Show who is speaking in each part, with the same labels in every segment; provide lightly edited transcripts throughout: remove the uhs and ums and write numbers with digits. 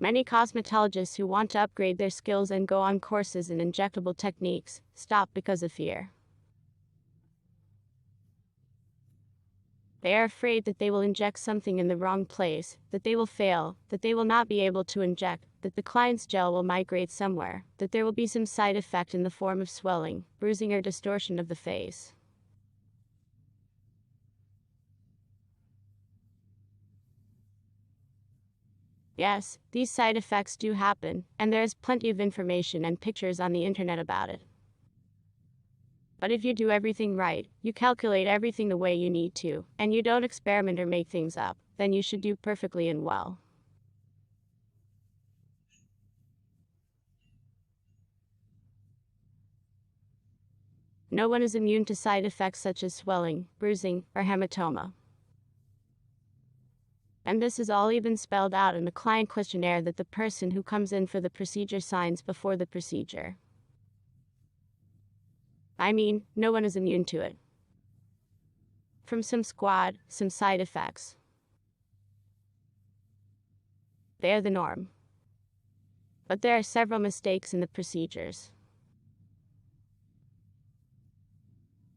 Speaker 1: Many cosmetologists who want to upgrade their skills and go on courses in injectable techniques stop because of fear. They are afraid that they will inject something in the wrong place, that they will fail, that they will not be able to inject, that the client's gel will migrate somewhere, that there will be some side effect in the form of swelling, bruising, or distortion of the face. Yes, these side effects do happen, and there is plenty of information and pictures on the internet about it. But if you do everything right, you calculate everything the way you need to, and you don't experiment or make things up, then you should do perfectly and well. No one is immune to side effects such as swelling, bruising, or hematoma. And this is all even spelled out in the client questionnaire that the person who comes in for the procedure signs before the procedure. I mean, no one is immune to it. From some squad, some side effects. They are the norm. But there are several mistakes in the procedures.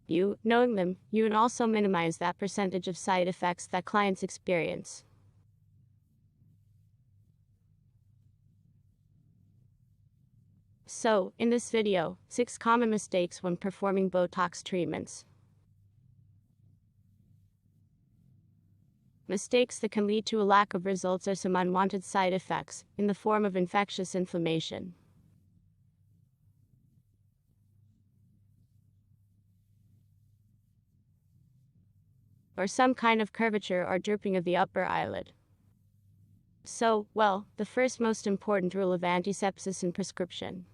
Speaker 1: Knowing them, you would also minimize that percentage of side effects that clients experience. So, in this video, 6 common mistakes when performing Botox treatments. Mistakes that can lead to a lack of results or some unwanted side effects, in the form of infectious inflammation. Or some kind of curvature or drooping of the upper eyelid. So, well, the first most important rule of antisepsis in prescription.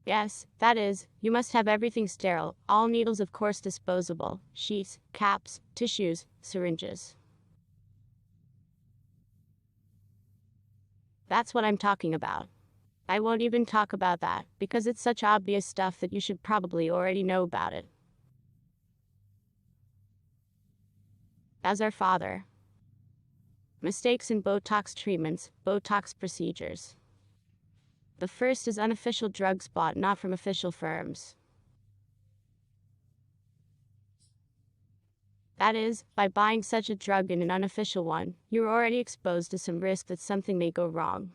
Speaker 1: Yes, that is, you must have everything sterile, all needles of course disposable, sheaths, caps, tissues, syringes. That's what I'm talking about. I won't even talk about that, because it's such obvious stuff that you should probably already know about it. As our father. Mistakes in Botox treatments, Botox procedures. The first is unofficial drugs bought not from official firms. That is, by buying such a drug in an unofficial one, you're already exposed to some risk that something may go wrong.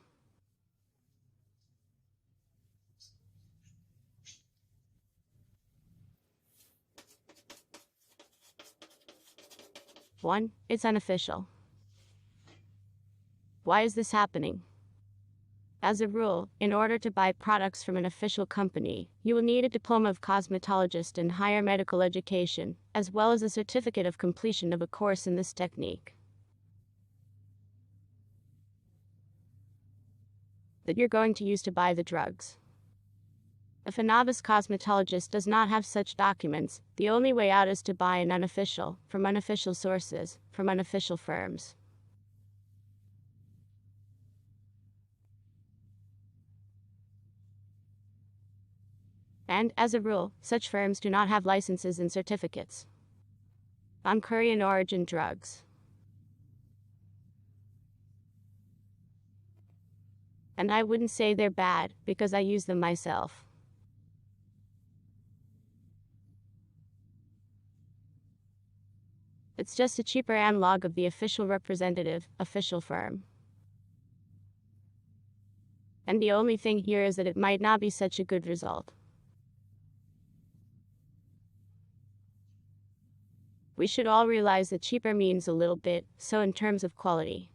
Speaker 1: One, it's unofficial. Why is this happening? As a rule, in order to buy products from an official company, you will need a diploma of cosmetologist and higher medical education, as well as a certificate of completion of a course in this technique. That you're going to use to buy the drugs. If a novice cosmetologist does not have such documents, the only way out is to buy an unofficial, from unofficial sources, from unofficial firms. And, as a rule, such firms do not have licenses and certificates on Korean origin drugs. And I wouldn't say they're bad, because I use them myself. It's just a cheaper analog of the official representative, official firm. And the only thing here is that it might not be such a good result. We should all realize that cheaper means a little bit, so in terms of quality.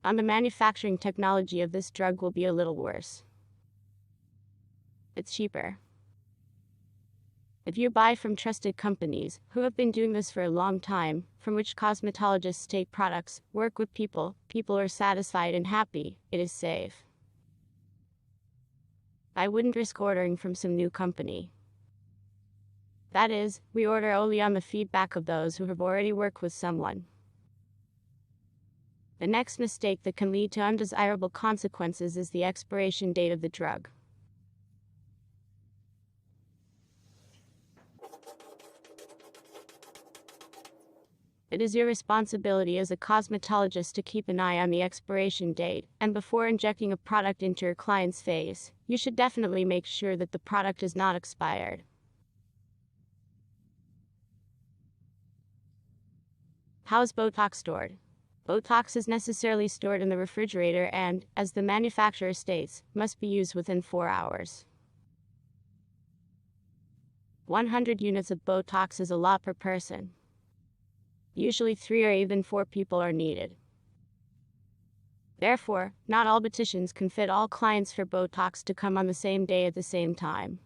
Speaker 1: On the manufacturing technology of this drug will be a little worse. It's cheaper. If you buy from trusted companies, who have been doing this for a long time, from which cosmetologists take products, work with people are satisfied and happy, it is safe. I wouldn't risk ordering from some new company. That is, we order only on the feedback of those who have already worked with someone. The next mistake that can lead to undesirable consequences is the expiration date of the drug. It is your responsibility as a cosmetologist to keep an eye on the expiration date, and before injecting a product into your client's face, you should definitely make sure that the product is not expired. How is Botox stored? Botox is necessarily stored in the refrigerator and, as the manufacturer states, must be used within 4 hours. 100 units of Botox is a lot per person. Usually 3 or even 4 people are needed. Therefore, not all beauticians can fit all clients for Botox to come on the same day at the same time.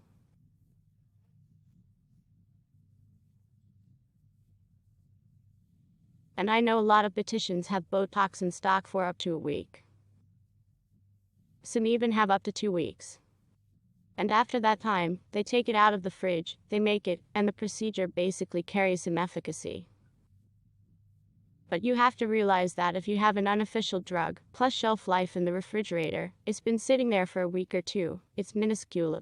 Speaker 1: And I know a lot of beauticians have Botox in stock for up to a week. Some even have up to 2 weeks. And after that time, they take it out of the fridge, they make it, and the procedure basically carries some efficacy. But you have to realize that if you have an unofficial drug, plus shelf life in the refrigerator, it's been sitting there for a week or 2, it's minuscule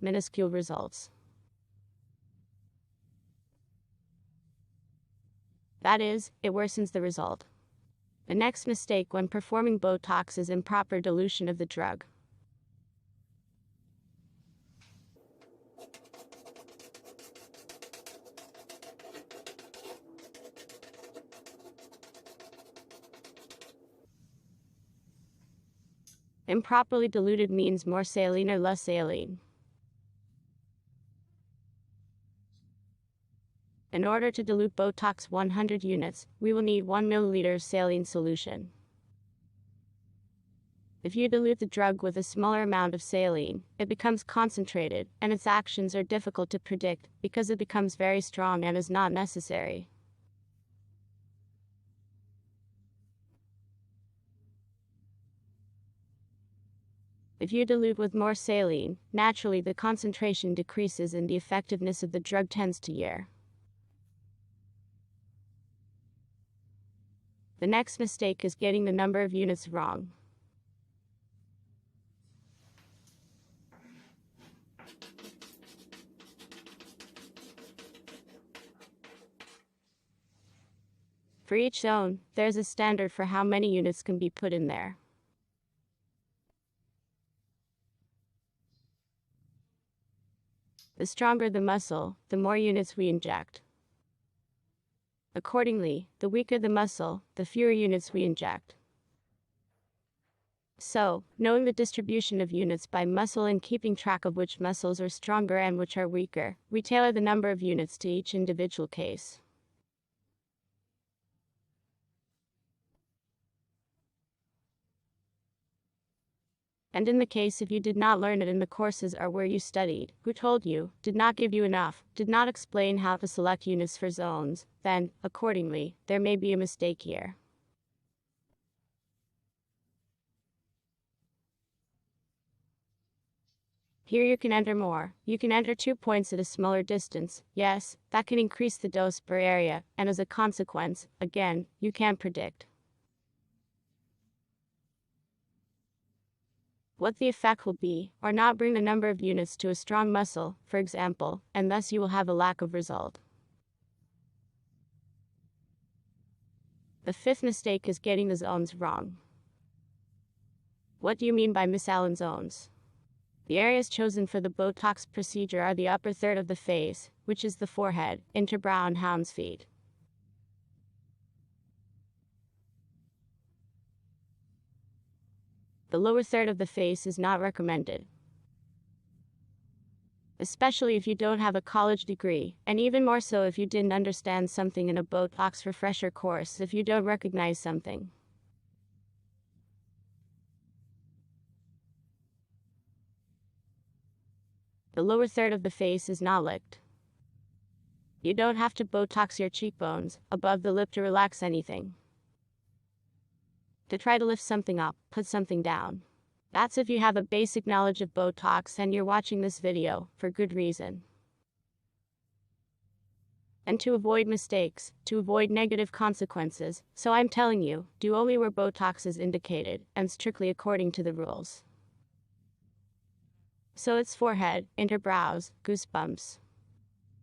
Speaker 1: results. That is, it worsens the result. The next mistake when performing Botox is improper dilution of the drug. Improperly diluted means more saline or less saline. In order to dilute Botox 100 units, we will need 1 milliliter saline solution. If you dilute the drug with a smaller amount of saline, it becomes concentrated, and its actions are difficult to predict because it becomes very strong and is not necessary. If you dilute with more saline, naturally the concentration decreases and the effectiveness of the drug tends to wear. The next mistake is getting the number of units wrong. For each zone, there's a standard for how many units can be put in there. The stronger the muscle, the more units we inject. Accordingly, the weaker the muscle, the fewer units we inject. So, knowing the distribution of units by muscle and keeping track of which muscles are stronger and which are weaker, we tailor the number of units to each individual case. And in the case if you did not learn it in the courses or where you studied, who told you, did not give you enough, did not explain how to select units for zones, then, accordingly, there may be a mistake here. Here you can enter more. You can enter 2 points at a smaller distance. Yes, that can increase the dose per area, and as a consequence, again, you can't predict what the effect will be, or not bring the number of units to a strong muscle, for example, and thus you will have a lack of result. The 5th mistake is getting the zones wrong. What do you mean by misaligned zones? The areas chosen for the Botox procedure are the upper third of the face, which is the forehead, interbrow and hound's feet. The lower third of the face is not recommended, especially if you don't have a college degree, and even more so if you didn't understand something in a Botox refresher course if you don't recognize something. The lower third of the face is not licked. You don't have to Botox your cheekbones, above the lip to relax anything. To try to lift something up, put something down. That's if you have a basic knowledge of Botox and you're watching this video, for good reason. And to avoid mistakes, to avoid negative consequences, so I'm telling you, do only where Botox is indicated, and strictly according to the rules. So it's forehead, interbrows, goosebumps.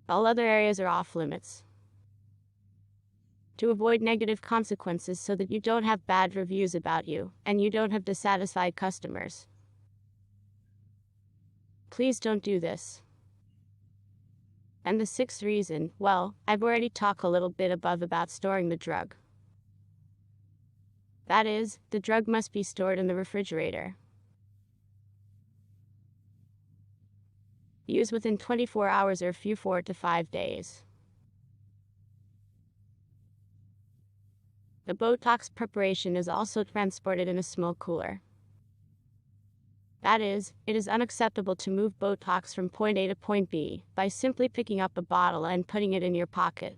Speaker 1: All other areas are off limits. to avoid negative consequences so that you don't have bad reviews about you, and you don't have dissatisfied customers. Please don't do this. And the sixth reason, well, I've already talked a little bit above about storing the drug. That is, the drug must be stored in the refrigerator. Use within 24 hours or 4 to 5 days. The Botox preparation is also transported in a small cooler. That is, it is unacceptable to move Botox from point A to point B by simply picking up a bottle and putting it in your pocket.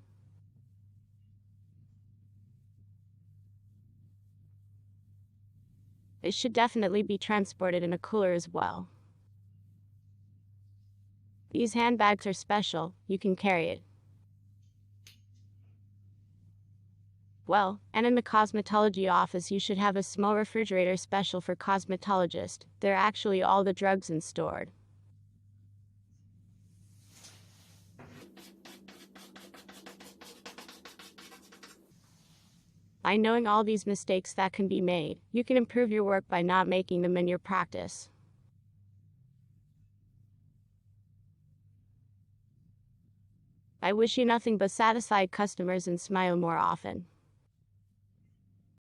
Speaker 1: It should definitely be transported in a cooler as well. These handbags are special, you can carry it. Well, and in the cosmetology office you should have a small refrigerator special for cosmetologists. There are actually all the drugs in stored. By knowing all these mistakes that can be made, you can improve your work by not making them in your practice. I wish you nothing but satisfied customers and smile more often.